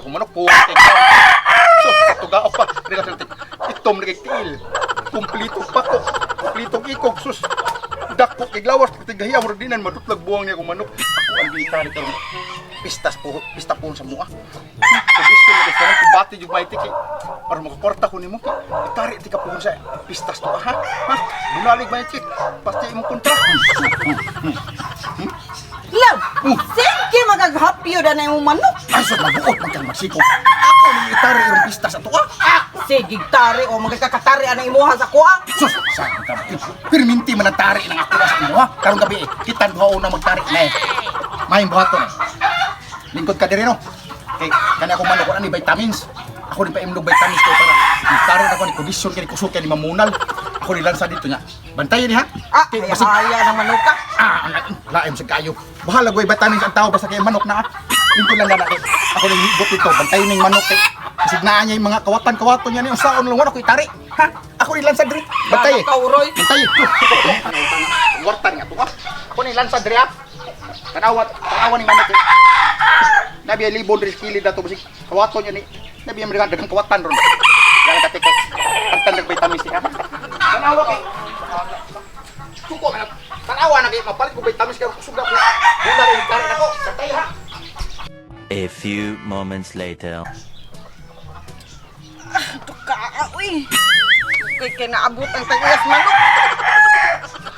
kong manok po. So, tugaok pa. Itom na kikil. Kumplito pa ko. Kumplitong ikog. Sus, dako kay lawas. Tigahiya mo dinan. Madutlag buwang niya kong manok. Ako ang bitari ka. Pista po sa mua. Gusto mo kasi nang bati yung may tiki. Para makakorta ko nimo. Itari tika po sa pistas to ha. Ha? Bunalig may tiki. Pasti imong kontra. Love, sige magaghapyo na imong manok. Ay, so nabuot man kang magsiko. Ako ni itari yung pistas ato ha. Sige tari o magkakatari ana imuha sa kuha. Sus, saan ka ba? Perminti man ang tari ng ako sa imo ha. Karong gabi kita duha una magtari na eh. May buhaton. Lingkod ka diri no. Kay kana ako manok ani vitamins. Ako din pa imnog vitamins ko para tari na ko ni kondisyon kay kusog kay ni mamunal. Ako ni lansa dito nya. Bantayan ni ha. Kay basig Haya ng manok ka. laim sa kayo. Bahala goy vitamins ang tao basta kay manok na. Lingkod lang na kay. Ako ni hibot dito bantayan ning manok kay basig naa niya yung mga kawatan-kawaton niya ni usaon lang wala ko itari. Ha? Ako ni lansa diri. Bantay. Kauroy. Bantay. Wartan nga to ha. Ako ni lansa diri ha. Tanawan ni manok. Nabi ay libon rin kilid na ito. Kawato niya ni. Nabi ay dagang kawatan ron. Kaya dati kay. Pagtan nag-vitamins niya. Tanawa kay. Suko. Tanawa na kay. Mapalit ko vitamins kaya kusog na ko. Muna rin karin ako. Katay ha. A few moments later. Tuka, uy. Kay kinaabot ang tagiyas manok.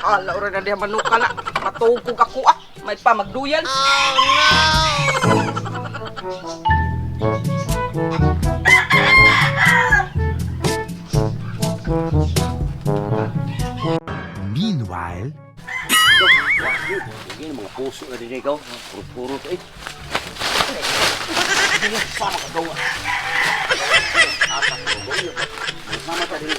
Hala, ura na diya manok ka na. Matugog ako May pa magduyan. Meanwhile, Ini mga puso na din ikaw. Puro-puro ito eh. Sama ka gawa. Sama ka din.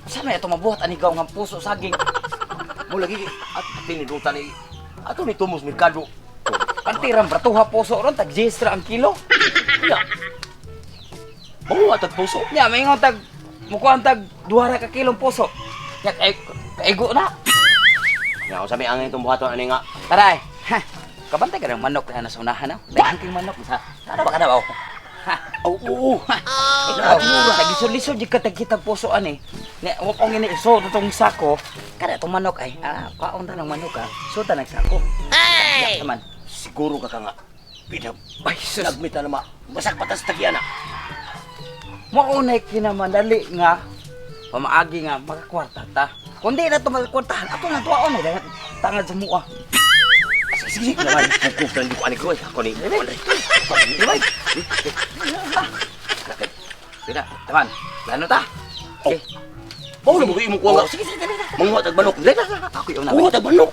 Sama ito mabuhat anigaw ng puso saging. Mo lagi at tinidutan ni ato ni Tumos Mercado. Antiram bratuha puso ron tag 10 ang kilo. Ya. Mabuhat at puso. Ya may tag mukuha tag 2 ka kilong puso. Ya kaigo na. Ya ako sabi ang itong buhaton ani nga. Taray. Kabantay ka ng manok na nasa unahan na. Dahan kang manok sa. Tara ba ka na ba? Oo. Ikaw, tagisod-lisod di ka tagkitag puso ani. Wa ko ngini iso itong sako. Kada itong manok ay, kaon ta ng manok ka. So ta nagsako. Ay! Naman, siguro ka nga. Pinag ay nagmita na basag patas tagyan na. Maunay kinamadali nga pamaagi nga makakwarta ta. Kundi na ito makakwartahan, ato na tuwaon eh, dahil tangad sa mua. Sige, naman, kukuk na hindi ko anig ko eh. Ako ni, Ibay! Sige, taman, lano ta? Okay. Bawa na mo kayo mo kuha nga. Sige, manguha tag manok. Ako yung namin. Manguha tag manok!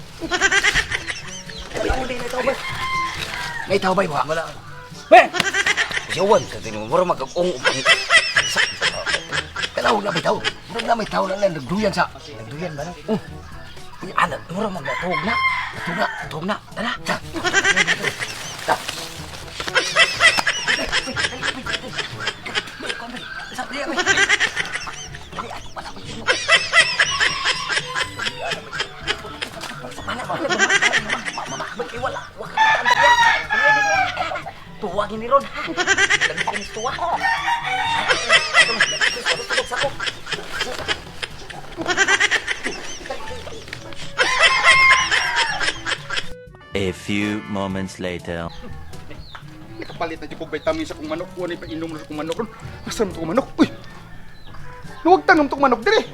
May tao ba yung wala? Ben! Siyawan ka din mo, mura mag-ong Kailangan na may tao. Mura na may tao na lang, nagduyan sa... Nagduyan ba na? Anak, mura mag-natog na. Natog na. Tara, tara. Tara. Tuwagin ni Ron. Lagi tuwa. a few moments later. Nakapalit na di ko vitamins sa kong manok. Wala pa inom na sa kong manok ron. Asa naman itong manok? Uy! Nuwagtan naman itong manok din eh!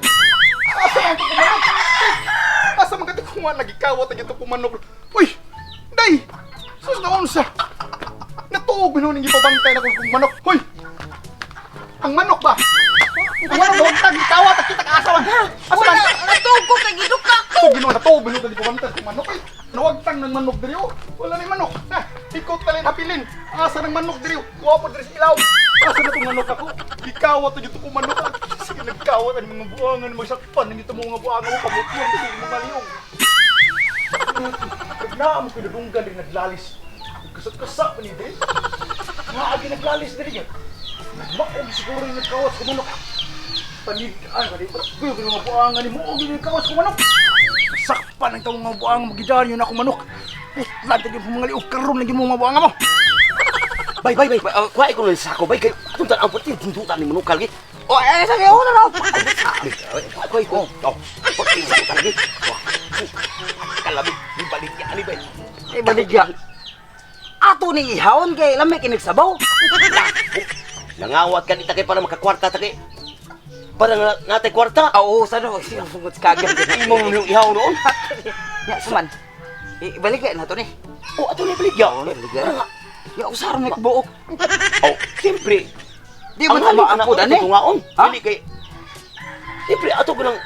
Asa naman itong manok? Asa man kati kung lagi kawat na itong manok ron? Uy! Day! Sus na unsa? Natuog binunin ipabantay na kong manok. Uy! Ang manok ba? Ang manok ba? Huwag kawat at kita kaasawan. Asa man? Natuog ko kay giduk ka. So ginawa natuog binunin ipabantay kong manok eh. Nawagtang ng manok diri oh. Wala ni manok. Ha, ikot talin hapilin. Asa ng manok diri? Wa po diri sa ilaw. Asa na tong manok ako? Gikawat to dito ko manok. Sige nagkawat ang mga buangan magsakpan ng ito mga buangan mo pamutyon kasi mga maliyong. Nagnaam ko nadunggan din naglalis. Kasat-kasat pa ni diri. Nga agi naglalis diri yan. Nagmaon siguro yung nagkawat ko manok. Panigaan ka dito. Pero mga buangan ni mo og nagkawat ko manok. Sakpan ang itong mga buang magidan yun ako manok. Lantai yung pumangaliw, karoon lagi mo mabuanga mo. Bay. Kuha ko lang sako, bay. Kaya atong tan ang pati tindutan ni manukal gi. O, sa kayo na raw. Kuha ko. Oh, pati tindutan lagi. Wah. Kalabi, di balik ya ani bay. Baligya. Ato ni ihawon kay lamay kinagsabaw. Nangawat ka dita kay para makakwarta ta kay. Para natay kwarta. Oo, sa no, siyang sungot kagad. Imo mo ihaw noon. Ya, suman. Baligya na to ni. Oh, ato ni baligya. Baligya. Ya, usar may buok. Oh, siyempre. Di mo Ang halin tama anak ako mo dani. itong tungaon. Ha? Dili kay... Siyempre, ato ko lang...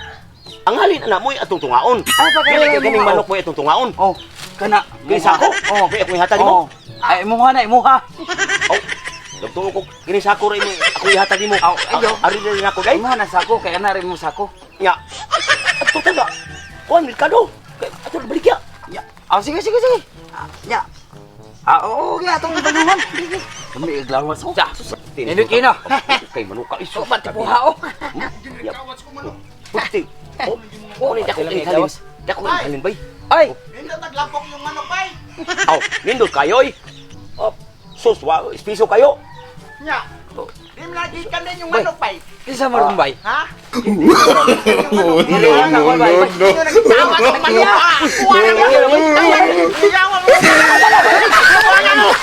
Ang halin anak mo itong tungaon. Ay, pagkaya Dili kay mo, kaning oh. manok mo itong tungaon. Oh, kana. Kinisa ko? Oh. Kaya ako ihatag mo? Ay, imuha na, imuha. Oh, nagtuo ko. Kinisa ko rin ako ihatag mo. Oh, ayo. Ari rin ako, day. Imuha na sako, kaya na rin mo sako. Nga. Ato taga. Kuhan, Milkado. Ato na baligya. Ya. Oh, sige. Ya. Oo, kaya itong banuhan. Kami iglawas ko. Nindot kino. Kay manuka iso. So, pati puha o. Puti. Oh, ni dako kay halin. Dako kay halin bay. Ay! Hindi taglapok yung manok bay. Aw, nindot kayo eh. Oh, suswa, espiso kayo. Nya. Di mo lagi ka din yung manok bay. Isa marumbay. Ha? No. Tawa sa manok. Kuha na mo. Iyawan mo. Kuha na mo.